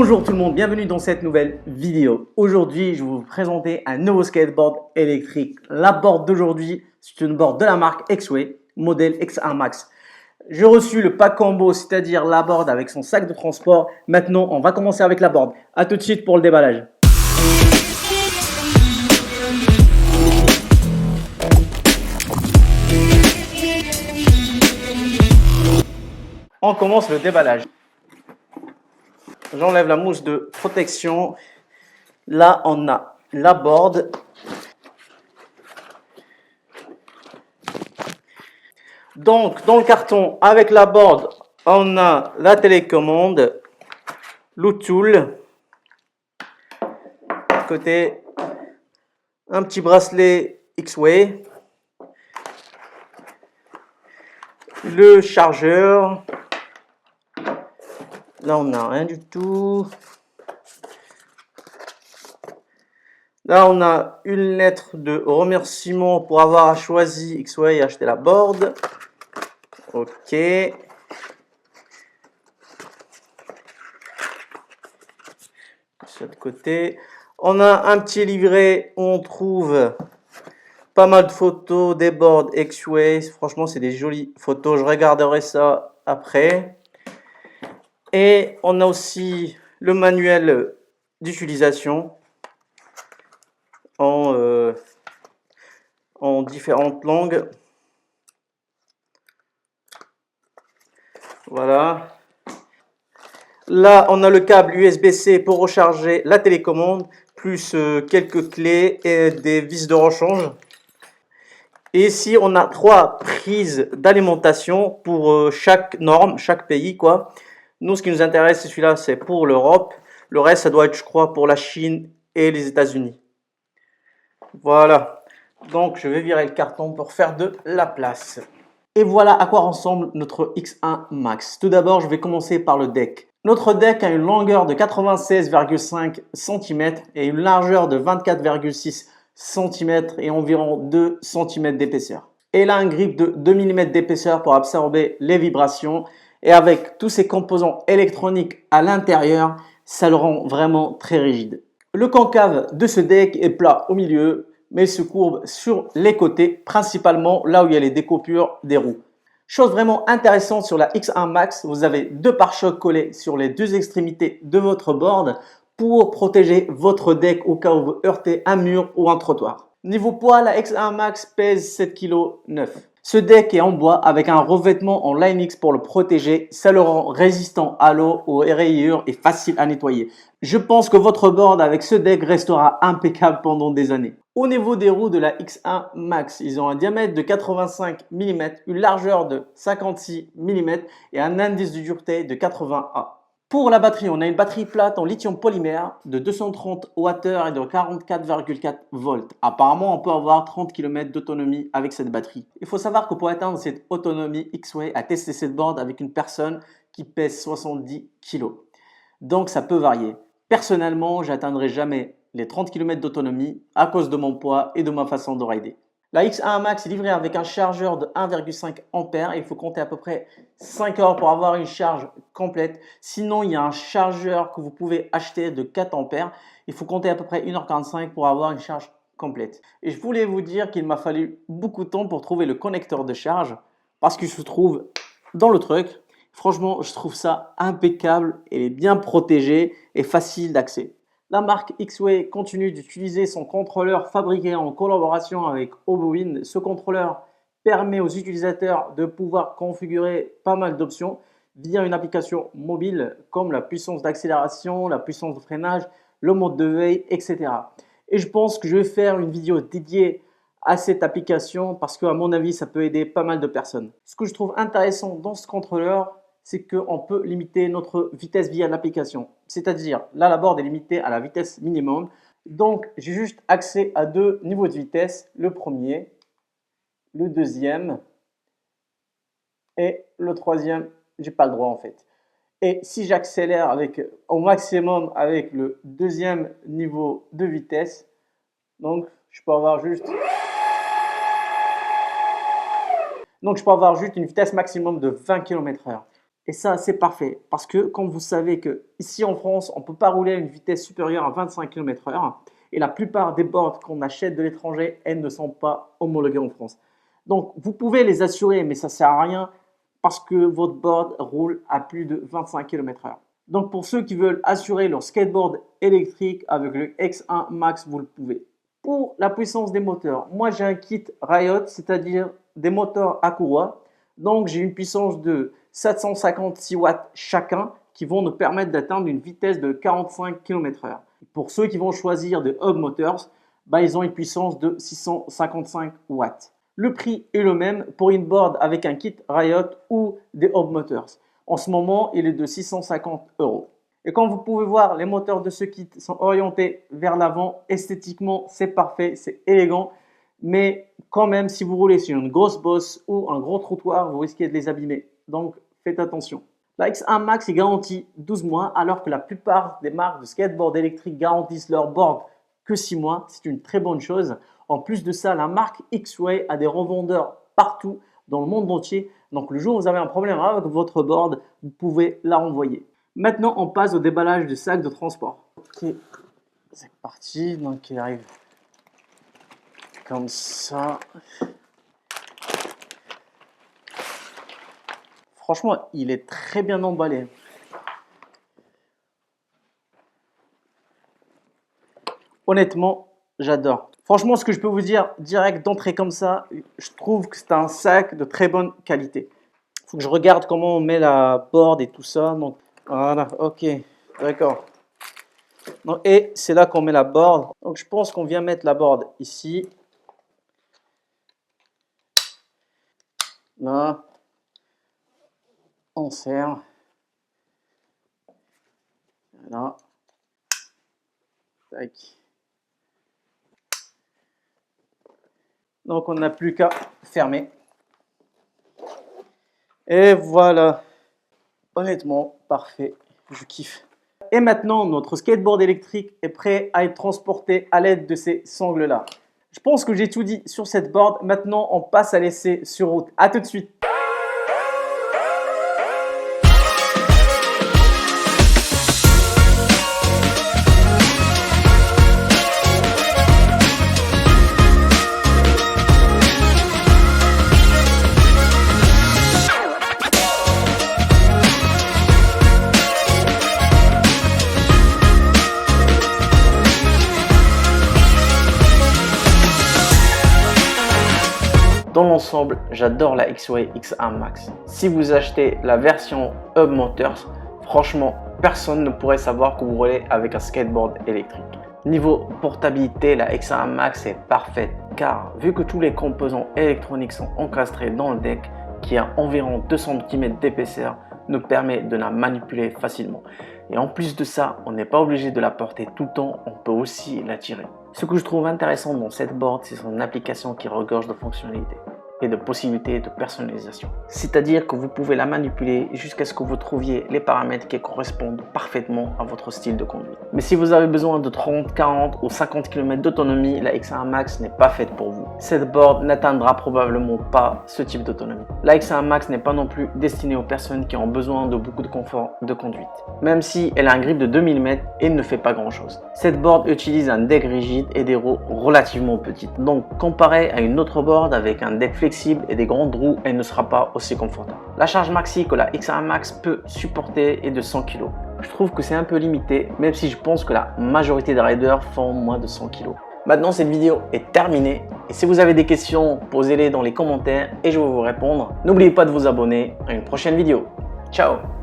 Bonjour tout le monde, bienvenue dans cette nouvelle vidéo. Aujourd'hui, je vais vous présenter un nouveau skateboard électrique. La board d'aujourd'hui, c'est une board de la marque X-Way, modèle X1 Max. J'ai reçu le pack combo, c'est-à-dire la board avec son sac de transport. Maintenant, on va commencer avec la board. A tout de suite pour le déballage. On commence le déballage. J'enlève la mousse de protection. Là, on a la board. Donc, dans le carton, avec la board, on a la télécommande, l'outil, côté, un petit bracelet X-Way, le chargeur. Là, on n'a rien du tout. Là, on a une lettre de remerciement pour avoir choisi X-Way et acheté la board. Ok. De ce côté, on a un petit livret où on trouve pas mal de photos des boards X-Way. Franchement, c'est des jolies photos. Je regarderai ça après. Et on a aussi le manuel d'utilisation en différentes langues. Voilà. Là, on a le câble USB-C pour recharger la télécommande, plus quelques clés et des vis de rechange. Et ici, on a 3 prises d'alimentation pour chaque norme, chaque pays, quoi. Nous, ce qui nous intéresse, c'est celui-là, c'est pour l'Europe. Le reste, ça doit être, je crois, pour la Chine et les États-Unis. Voilà. Donc, je vais virer le carton pour faire de la place. Et voilà à quoi ressemble notre X1 Max. Tout d'abord, je vais commencer par le deck. Notre deck a une longueur de 96,5 cm et une largeur de 24,6 cm et environ 2 cm d'épaisseur. Et il a un grip de 2 mm d'épaisseur pour absorber les vibrations. Et avec tous ces composants électroniques à l'intérieur, ça le rend vraiment très rigide. Le concave de ce deck est plat au milieu, mais se courbe sur les côtés, principalement là où il y a les découpures des roues. Chose vraiment intéressante sur la X1 Max, vous avez 2 pare-chocs collés sur les 2 extrémités de votre board pour protéger votre deck au cas où vous heurtez un mur ou un trottoir. Niveau poids, la X1 Max pèse 7,9 kg. Ce deck est en bois avec un revêtement en Line-X pour le protéger. Ça le rend résistant à l'eau, aux rayures et facile à nettoyer. Je pense que votre board avec ce deck restera impeccable pendant des années. Au niveau des roues de la X1 Max, ils ont un diamètre de 85 mm, une largeur de 56 mm et un indice de dureté de 80A. Pour la batterie, on a une batterie plate en lithium polymère de 230 Wh et de 44,4 volts. Apparemment, on peut avoir 30 km d'autonomie avec cette batterie. Il faut savoir que pour atteindre cette autonomie, X-Way a testé cette board avec une personne qui pèse 70 kg. Donc, ça peut varier. Personnellement, j'atteindrai jamais les 30 km d'autonomie à cause de mon poids et de ma façon de rider. La X1 Max est livrée avec un chargeur de 1,5 A et il faut compter à peu près 5 heures pour avoir une charge complète. Sinon, il y a un chargeur que vous pouvez acheter de 4 A. Il faut compter à peu près 1h45 pour avoir une charge complète. Et je voulais vous dire qu'il m'a fallu beaucoup de temps pour trouver le connecteur de charge parce qu'il se trouve dans le truck. Franchement, je trouve ça impeccable, il est bien protégé et facile d'accès. La marque X-Way continue d'utiliser son contrôleur fabriqué en collaboration avec Obowin. Ce contrôleur permet aux utilisateurs de pouvoir configurer pas mal d'options via une application mobile comme la puissance d'accélération, la puissance de freinage, le mode de veille, etc. Et je pense que je vais faire une vidéo dédiée à cette application parce qu'à mon avis, ça peut aider pas mal de personnes. Ce que je trouve intéressant dans ce contrôleur, c'est qu'on peut limiter notre vitesse via l'application. C'est-à-dire, là, la board est limitée à la vitesse minimum. Donc, j'ai juste accès à 2 niveaux de vitesse. Le premier, le deuxième et le troisième, j'ai pas le droit en fait. Et si j'accélère au maximum avec le deuxième niveau de vitesse, donc je peux avoir juste une vitesse maximum de 20 km/h. Et ça, c'est parfait parce que comme vous savez que ici en France, on ne peut pas rouler à une vitesse supérieure à 25 km/h et la plupart des boards qu'on achète de l'étranger, elles ne sont pas homologuées en France. Donc, vous pouvez les assurer, mais ça ne sert à rien parce que votre board roule à plus de 25 km/h. Donc, pour ceux qui veulent assurer leur skateboard électrique avec le X1 Max, vous le pouvez. Pour la puissance des moteurs, moi j'ai un kit Riot, c'est-à-dire des moteurs Akura. Donc, j'ai une puissance de 756 watts chacun qui vont nous permettre d'atteindre une vitesse de 45 km/h. Pour ceux qui vont choisir des Hub Motors, ils ont une puissance de 655 watts. Le prix est le même pour une board avec un kit Riot ou des Hub Motors. En ce moment, il est de 650 €. Et comme vous pouvez voir, les moteurs de ce kit sont orientés vers l'avant. Esthétiquement, c'est parfait, c'est élégant. Mais quand même, si vous roulez sur une grosse bosse ou un gros trottoir, vous risquez de les abîmer. Donc, faites attention. La X1 Max est garantie 12 mois, alors que la plupart des marques de skateboard électriques garantissent leur board que 6 mois. C'est une très bonne chose. En plus de ça, la marque X-Way a des revendeurs partout dans le monde entier. Donc, le jour où vous avez un problème avec votre board, vous pouvez la renvoyer. Maintenant, on passe au déballage du sac de transport. Ok, c'est parti. Donc, il arrive comme ça. Franchement, il est très bien emballé. Honnêtement, j'adore. Franchement, ce que je peux vous dire direct d'entrée comme ça, je trouve que c'est un sac de très bonne qualité. Il faut que je regarde comment on met la board et tout ça. Donc, voilà, ok, d'accord. Et c'est là qu'on met la board. Donc, je pense qu'on vient mettre la board ici. Là. On serre. Voilà. Tac. Donc, on n'a plus qu'à fermer. Et voilà. Honnêtement, parfait. Je kiffe. Et maintenant, notre skateboard électrique est prêt à être transporté à l'aide de ces sangles-là. Je pense que j'ai tout dit sur cette board. Maintenant, on passe à l'essai sur route. À tout de suite. Dans l'ensemble, j'adore la X-Way X1 Max. Si vous achetez la version Hub Motors, franchement, personne ne pourrait savoir que vous roulez avec un skateboard électrique. Niveau portabilité, la X1 Max est parfaite car vu que tous les composants électroniques sont encastrés dans le deck qui a environ 2 cm d'épaisseur, nous permet de la manipuler facilement. Et en plus de ça, on n'est pas obligé de la porter tout le temps, on peut aussi la tirer. Ce que je trouve intéressant dans cette board, c'est son application qui regorge de fonctionnalités et de possibilités de personnalisation. C'est-à-dire que vous pouvez la manipuler jusqu'à ce que vous trouviez les paramètres qui correspondent parfaitement à votre style de conduite. Mais si vous avez besoin de 30, 40 ou 50 km d'autonomie, la X1 Max n'est pas faite pour vous. Cette board n'atteindra probablement pas ce type d'autonomie. La X1 Max n'est pas non plus destinée aux personnes qui ont besoin de beaucoup de confort de conduite. Même si elle a un grip de 2 mm et ne fait pas grand chose. Cette board utilise un deck rigide et des roues relativement petites. Donc comparé à une autre board avec un deck flexible et des grandes roues, elle ne sera pas aussi confortable. La charge maxi que la X1 Max peut supporter est de 100 kg. Je trouve que c'est un peu limité, même si je pense que la majorité des riders font moins de 100 kg. Maintenant, cette vidéo est terminée et si vous avez des questions, posez-les dans les commentaires et je vais vous répondre. N'oubliez pas de vous abonner à une prochaine vidéo. Ciao!